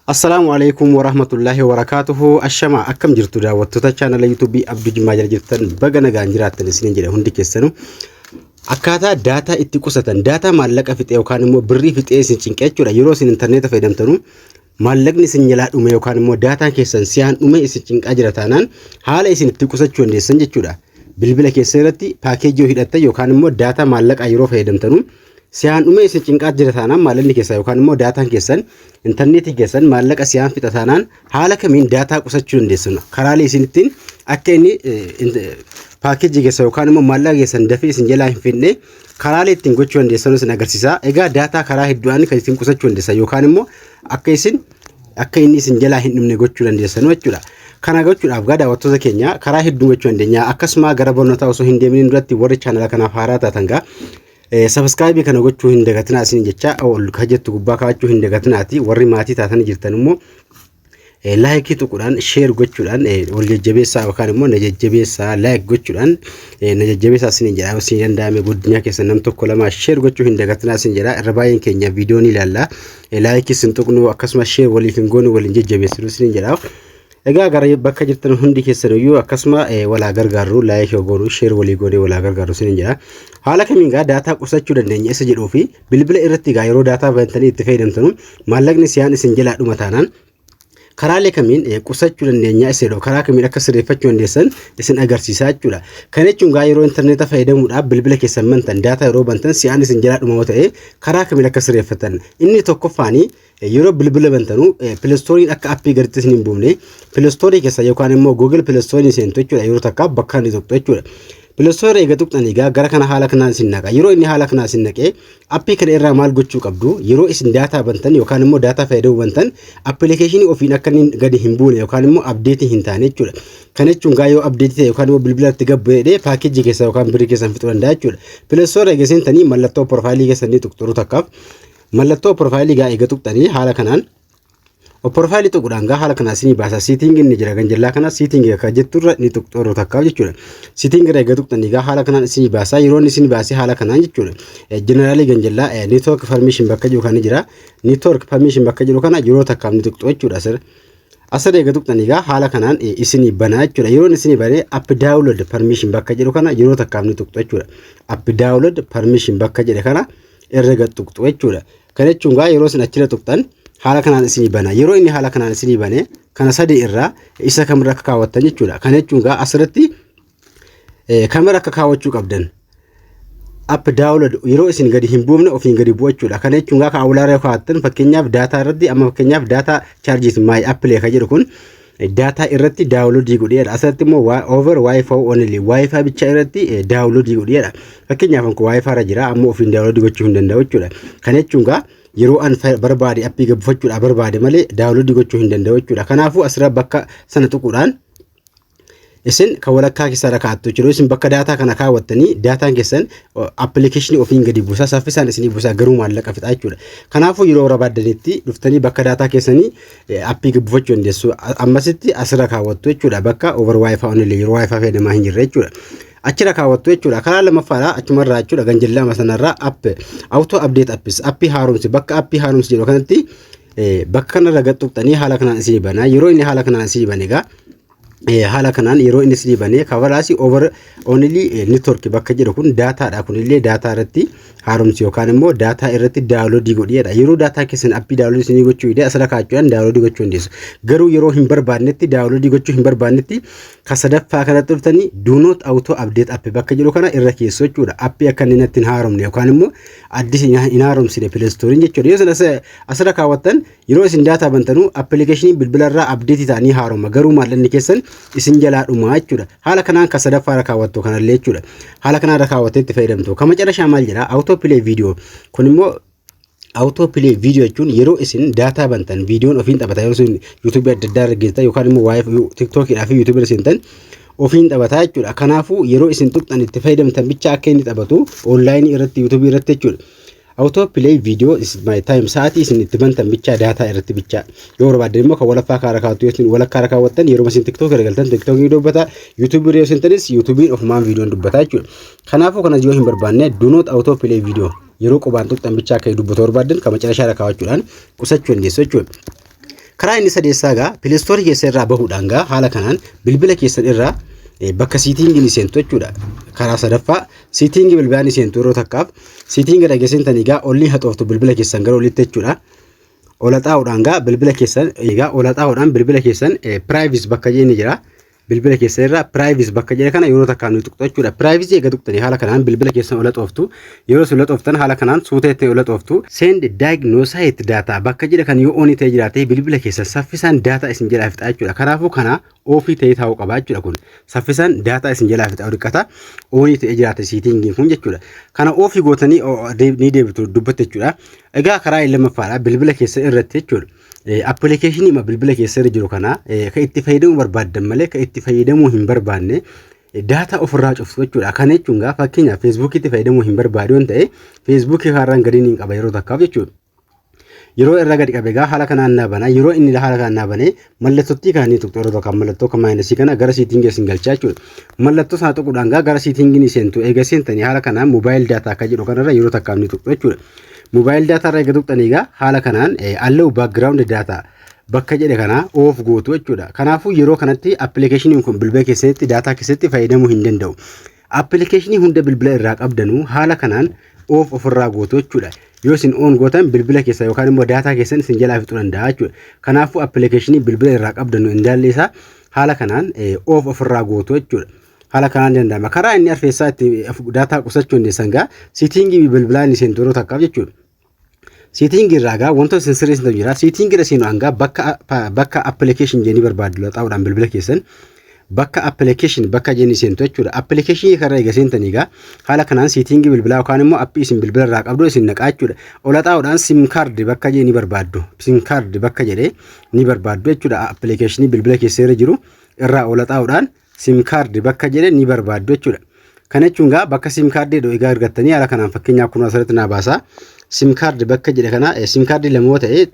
Assalamu alaikum warahmatullahi wabarakatuh. Ashama akkam jirtu daawwattoota channel YouTube Abduu Jimmaa jala jirtan baga nagaan jiraattan isiniin jedha hundi keessanuu. Akkaataa daataa itti qusatan daataa maallaqa fixee yookaan immoo birrii fixee isin cinqee jechuudha. Yeroo isin interneeta fayyadamtanu maallaqni isin jalaa dhume yookaan immoo daataan keessan siyaan dhume isin cinqaa jira taanaan haala isin itti qusachuu dandeessan jechuudha. Bilbila keessan irratti paakeejii hidhatta yookaan immoo daataa maallaqaa yeroo fayyadamtanu siyaan dhume isin cinqaa jira taanaan maallaqni keessan yookaan immoo daataan keessan interneetii keessan maallaqa siyaan fixa taanaan haala kamiin daataa qusachuu dandeessan karaalee isin ittiin akka inni paakeejii keessan yookaan immoo maallaqa keessan dafee isin jalaa hin fidne karaalee ittiin gochuu dandeessan isin agarsiisa. Egaa daataa karaa hedduudhaan kan isin qusachuu dandeessan yookaan immoo akka inni isin jalaa hin dhumne gochuu dandeessan jechuudha. Kana gochuudhaaf gaa daawwattoota keenya karaa hedduu gochuu dandeenya. Akkasuma gara barnootaa osoo hin deemin duratti warri chaanala kanaaf haaraa taatan gaa subscribe kana gochuu hin dagatinaa isin jecha ol kajettu gubbaa kaachuu hin dagatinaati. Warri maatii taatan jirtan immoo like tuquudhaan share gochuudhaan ol jajjabeessaa yookaan immoo na jajjabeessaa like gochuudhaan na jajjabeessaa isin jedha. Isin danda'ame guddina keessan nam tokko lama share gochuu hin dagatinaa isin jedha. Irra baay'een keenya viidiyoon ilaalla like isin tuqnu akkasuma share waliif hin goonu waliin jajjabeessinu isin jedha. Egaa gara bakka jirtan hundi keessaniyyuu akkasuma walaa gargaaru like goonu share walii goone walaa gargaaru isin jedha. Haala kamiin gaa daataa qusachuu dandeenya isa jedhuu fi bilbila irratti gaa yeroo daataa bantanii itti fayyadamtanu maallaqni siyaan isin jalaa dhuma taanaan karaalee kamiin qusachuu dandeenya isa jedhu karaa kamiin akka sirreeffachuu dandeessan isin agarsiisaa jechuudha. Kana jechuun gaa yeroo interneeta fayyadamuudhaaf bilbila keessan bantan daataa yeroo bantan siyaan isin jalaa dhuma ta'e karaa kamiin akka sirreeffatan inni tokkoffaanii yeroo bilbila bantanu Play Store akka appii gaditti isin hin buufne Play Store keessa yookaan immoo Google Play Store seentu jechuudha. Yeroo takka bakka inni tokko jechuudha. Play Store eega tuqxanii gara kana haala kanaan isin naqa. Yeroo inni haala kanaan isin naqee appii kana irraa maal gochuu qabdu yeroo isin daataa bantan yookaan immoo daataa fayyadamuu bantan applicationii ofiin akka inni gadi hin buune yookaan immoo update hin taane jechuudha. Kana jechuun gaa yoo update ta'e yookaan immoo bilbilatti gabbu'ee paakeejii keessa yookaan birrii keessan fixuu danda'a jechuudha. Play Store eega seentanii mallattoo profaayilii keessanii tuqxuru takkaaf mallattoo profaayilii gaa eega tuqxanii haala kanaan profaayilii tuquudhaan gaa haala kanaa isinii baasa. Setting inni jira ganjallaa kana setting akka jetturra ni tuqxuru takkaaf jechuudha. Setting irra eega tuqxanii gaa haala kanaan isinii baasa. Yeroo inni isinii baasee haala kanaan jechuudha. Generally ganjallaa network permission bakka jiru kana jira. Network permission bakka jiru kana yeroo takkaaf ni tuqxu jechuudha. Asirra eega tuqxanii gaa haala kanaan isinii banaa jechuudha. Yeroo isinii banee app download permission bakka jiru kana yeroo takkaaf ni tuqxu jechuudha. App download permission bakka jedhe kana irra tuqxu jechuudha. Kana jechuun gaa yeroo isin achirra tuqxan haala kanaan isinii bana. Yeroo inni haala kanaan isinii bane kana sadii irraa isa kamirra akka kaawwattan jechuudha. Kana jechuun gaa asirratti kamirra akka kaawwachuu qabdan app download yeroo isin gadi hin buufne ofiin gadi bu'u jechuudha. Kana jechuun gaa kaawulaarra kaawwattan fakkeenyaaf daataa irratti amma fakkeenyaaf daataa charges my applee ka jedhu kun daataa irratti download godheedha. Asirratti immoo over wifi only wifi bicha irratti download godheedha. Fakkeenyaaf anko wifi irra jira amma ofiin download gochuu hin danda'u jechuudha. Kana jechuun gaa yeroo an barbaade appii gabbufachuudha barbaade malee download gochuu hin danda'u jechuudha. Kanaafuu asirra bakka sana tuquudhaan isin kan walakkaa keessa rakkaattu jechuudha. Isin bakka daataa kana kaawwattanii daataan keessan application ofiin gadi buusaa saffisaan isinii buusaa garuu maallaqa fixa jechuudha. Kanaafuu yeroo barbaaddanitti dhuftanii bakka daataa keessanii appii gabbufachuu dandeessu. Ammasitti asirra kaawwattu jechuudha. Bakka over wifi only yeroo wifi fayyadamaa hin jirre jechuudha. Achira kaawwattu jechuudha. Karaa lamaffaadha achumarraa jechuudha ganjallaa masanarraa auto update appii haaromsi bakka appii haaromsi jedhu kanatti bakka kanarra tuqxanii haala kanaan isinii banaa. Yeroo inni haala kanaan isinii bane egaa haala kanaan yeroo inni isinii bane kavaraasi over only network bakka jedhu kun daataadha. Kunillee daataa irratti haaromsi yookaan immoo daataa irratti download godheedha. Yeroo daataa keessan appii download isinii gochuu ide asirra kaachuudhaan download gochuu dandeessu. Garuu yeroo hin barbaannetti download gochuu hin barbaannetti ka sadaffaa kanatti dhuftanii do not auto update app bakka jedhu kana irra keessoo jechuudha. Appii akka inni natti hin haaromne yookaan immoo addis hin haaromsine Play Store jechuudha. Yoo isin asirra kaawwattan yeroo isin daataa bantanu application bilbilarraa update ta'anii haaroma garuu maallaqni keessan isin jalaa dhumaa jechuudha. Haala kanaan ka sadaffaa kaawwattu kanallee jechuudha. Haala kanaan kaawwattee itti fayyadamtu. Kama carashaa maal jedha auto play video kun immoo auto play video jechuun yeroo isin daataa bantan viidiyoon ofiin taphata yeroo isin YouTube adda addaa argitan yookaan immoo wifi TikTok fi YouTube irra seentan ofiin taphataa jechuudha. Kanaafuu yeroo isin tuqxan itti fayyadamtan bicha akka inni taphatu online irratti YouTube irratti jechuudha. Auto play video is my time saati isin itti bantan bicha daataa irratti bicha yoo barbaadan immoo kan walaffaa kaara kaawwatu isin walakkaa kaawwattan yeroo isin TikTok irra galtan TikTok ni dubbata YouTube irra seentan YouTube ofumaan viidiyoon dubbata jechuudha. Kanaafuu kana yoo hin barbaanne do not auto play video yeroo qubaan tuqxan bicha akka dubbatu barbaadan kama carashaa kaawwachuudhaan qusachuu dandeessu jechuudha. karaa inni sadeessaagaa pileestoorii keessa irraa bahuudhaangaa haala kanaan bilbila keessan irraa bakka siitingiin iseentu jechuudha. Karaa sadaffaa siitingii bilbilaan iseentu yeroo takkaaf siitingi dhageessintaniigaa olli haxooftu bilbila keessan gara olitti jechuudha. Olaxaa'uudhaangaa bilbila keessan egaa olaxaa'uudhaan bilbila keessan privacy bakka jedhanii jira. Bilbila keessan irraa privacy bakka jedhe kana yeroo takkaan nuti tuqxu jechuudha. Privacy eega tuqxanii haala kanaan bilbila keessan olaxooftu yeroo isin olaxooftan haala kanaan suuta itti olaxooftu send diagnosed data bakka jedhe kan yoo oonii ta'e jiraate bilbila keessan saffisaan data isin jalaa fixa jechuudha. Kanaafuu kana ofii ta'ee taa'uu qaba jechuudha kun saffisaan data isin jalaa fixa dhiqata oonii ta'e jiraate siitingiin kun jechuudha. Kana ofii gootanii ni deebitu dubbatte jechuudha. Egaa karaa lamaffaadha bilbila keessan irratti jechuudha. Application ima bilbila keessa jiru kana ka itti fayyadamuu barbaaddan malee ka itti fayyadamuu hin barbaanne data ofirraa cuftu jechuudha. Kana jechuun gaa fakkeenyaaf Facebook itti fayyadamuu hin barbaadu waan ta'e Facebook har'aan gadiin hin qaba yeroo takkaaf jechuudha. Yeroo irra gadi qabe gaa haala kanaan naabana yeroo inni haala kanaan naabane mallattootti kaanii tuqxu yeroo takkaan mallattoo kan maayinasii kana gara siitingii isin galchaa jechuudha. Mallattoo sana tuquudhaan gaa gara siitingiin iseentu eega seentanii haala kanaan mobile data akka jedhu kanarra yeroo takkaan ni tuqxu jechuudha. Mobile data irraa eega tuqxaniigaa haala kanaan allow background data bakka jedhe kana off gootu jechuudha. Kanaafuu yeroo kanatti appilikeeshiniin kun bilbila keessatti data keessatti fayyadamuu hin danda'u. Appilikeeshinii hunda bilbila irraa qabdanuu haala kanaan off ofirraa gootu jechuudha. Yoo isin on gootan bilbila keessa yookaan immoo data keessan isin jalaa fixuu danda'a jechuudha. Kanaafuu appilikeeshinii bilbila irraa qabdanuu indaallee isaa haala kanaan off ofirraa gootu jechuudha. Haala kanaan danda'ama. Karaa inni arfeessaa itti data qusachuu dandeessan gaa siitingii bilbilaan isin yeroo takkaaf jechuudha. Siitingii irraa gaa wantoota isin sirreessitu jira. Siitingii irra seenuu hanga bakka application jennee barbaaddu laxaa'uudhaan bilbila keessan bakka application bakka jennee seentu jechuudha. Application karra eega seentanii gaa haala kanaan siitingii bilbilaa yookaan immoo appii isin bilbila irraa qabdu isin naqaa jechuudha. Olaxaa'uudhaan sim card bakka jennee barbaaddu. Sim card bakka jedhee ni barbaaddu jechuudha. Application bilbila keessa irra jiru irraa olaxaa'uudhaan sim card bakka jedhee ni barbaaddu jechuudha. Kana jechuun gaa bakka sim card egaa argattanii haala kanaan fakkeenyaaf kun asirratti naa baasaa. Sim card bakka jedhe kana sim card lamoo ta'e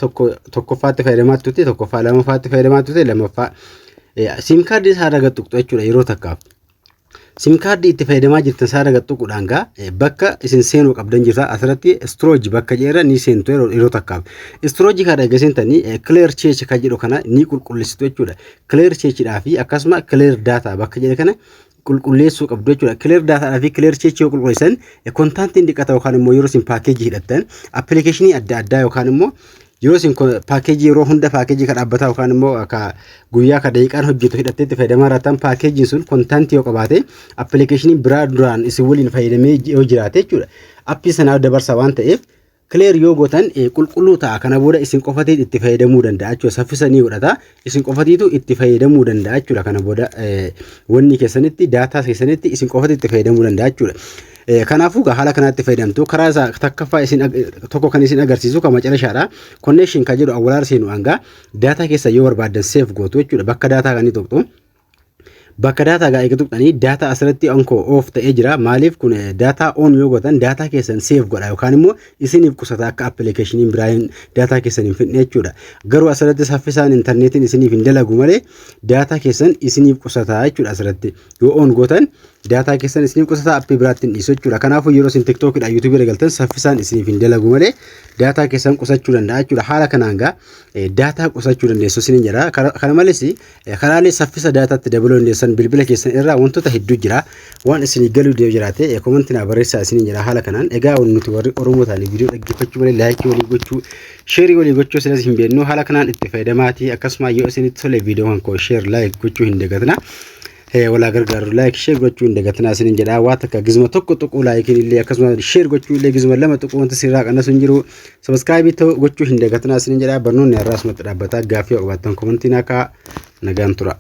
tokkoffaatti fayyadamaa turte tokkoffaa lamaffaatti fayyadamaa turte lamaffaa sim card isaa daga tuqxu jechuudha yeroo takkaaf. Sim card itti fayyadamaa jirtan isaa daga tuquudhaan gaa bakka isin seenuu qabdan jirta asirratti storage bakka jedhe ni seentu yeroo takkaaf. Storage kana eega seentanii clear cache kan jedhu kana ni qulqulleessitu jechuudha. Clear cache dhaa fi akkasuma clear data bakka jedhe kana qulqulleessuu qabdu jechuudha. Clear data fi clear cache yoo qulqulleessan kontaantiin dhiqata yookaan immoo yeroo isin paakeejii hidhattan appilikeeshinii adda addaa yookaan immoo yeroo isin paakeejii yeroo hunda paakeejii kan dhaabbataa yookaan immoo akka guyyaa ka daqiiqaan hojjetu hidhatteetti fayyadamaa irratti paakeejiin sun kontaantii yoo qabaate appilikeeshinii biraa duraan isin waliin fayyadamee yoo jiraate jechuudha. Appii sanaa dabarsa waan ta'eef clear yoo gootan qulqulluu ta'a. Kana booda isin qofatiitu itti fayyadamuu danda'a jechuudha. Saffisanii godhata isin qofatiitu itti fayyadamuu danda'a jechuudha. Kana booda wanni keessanitti data keessanitti isin qofatiitu itti fayyadamuu danda'a jechuudha. Kanaafuu haala kanatti fayyadamtu karaa isaa takkaffaa isin tokko kan isin agarsiisu kan macarashaadha. Connection kan jedhu awwaala seenu hanga data keessa yoo barbaadan save gootu jechuudha. Bakka data kan tuqxu bakka data gaa eega tuqxanii data asirratti onko off ta'ee jira. Maaliif kun data on yoo gootan data keessan save godha yookaan immoo isiniif qusata akka appilikeeshiniin biraan data keessan hin fidne jechuudha. Garuu asirratti saffisaan intarneetiin isiniif hin dalagu malee data keessan isiniif qusata jechuudha. Asirratti yoo on gootan data keessan isiniif qusata appii biraatti hin dhiisu jechuudha. Kanaafuu yeroo isin TikTokidha YouTube galtan saffisaan isiniif hin dalagu malee data keessan qusachuu danda'a jechuudha. Haala kanaan gaa data qusachuu dandeessu isiniin jedha. Kana malees karaalee saffisa dataatti dabaluu dandeessan bilbila keessan irraa wantoota hedduu jira. Waan isin galuu deebi'u jiraate komentii na barreessaa isiniin jedha. Haala kanaan egaa nuti warri Oromoo ta'anii viidiyoo dhaggeeffachuu malee laayikii walii gochuu sheerii walii gochuu silas hin beeknu. Haala kanaan itti fayyadamaatii akkasuma yoo isinitti tole viidiyoo kan koo sheer laayik gochuu hin dagatina. Wala gargaaru laayik sheer gochuu hin dagatina isiniin jedha. Waa takka gizma tokko tuquu laayikiin illee akkasuma sheer gochuu illee gizma lama tuquu wanti sirraa qannasu hin jiru. Sabskaayibii gochuu hin dagatina isiniin jedha. Barnoonni har'aas mata dhaabbataa gaaffii qabaattan komentiin akka nagaan tura.